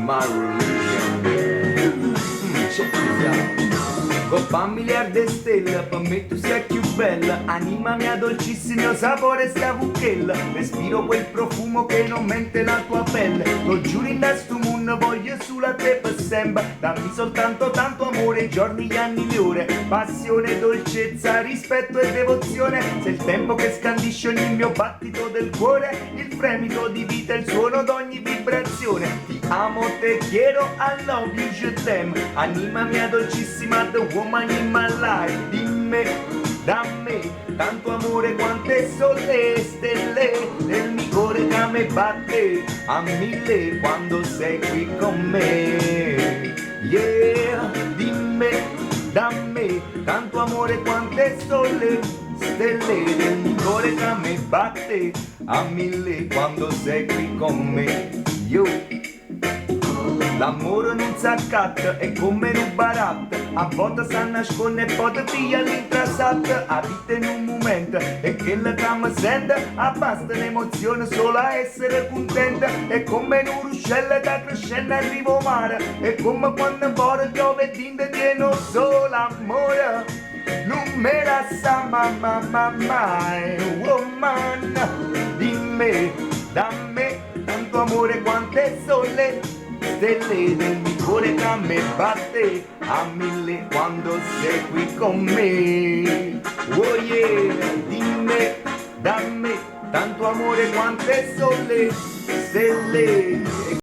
my religion. Check this out. Coppa miliardi e stelle, per me tu sei più bella. Anima mia dolcissimo sapore sta cucchella. Respiro quel profumo che non mente la tua pelle. Lo giuro in questo mondo voglio solo a te per sempre. Dammi soltanto tanto amore, giorni, gli anni, le ore. Passione, dolcezza, rispetto e devozione. Sei il tempo che scandisce ogni mio battito del cuore. Il fremito di vita, il suono d'ogni vibrazione. Ti amo, te quiero, I love you, je t'aime. Anima mia dolcissima, the woman in my life. Dimmi, dammi tanto amore quante sono le stelle nel mio cuore che me batte a mille quando sei qui con me. Yeah, dimmi, dammi tanto amore quante sono le stelle nel mio cuore che me batte a mille quando sei qui con me. Yo. L'amore non s'accatta, è come un baratto. A volte si nasconde e poi ti via l'intrasatto. A vita in un momento, e quella che mi sente, basta un'emozione solo a essere contenta. È come un ruscello che crescendo arriva al mare. È come quando fuori piove e tinta tiene solo amore. Non me la sa mamma mai, woman. Dimmi, dammi tanto amore quante sono le stelle del mio cuore che me batte a mille quando sei qui con me. Oh yeah, dimmi, dammi tanto amore quante sono le stelle.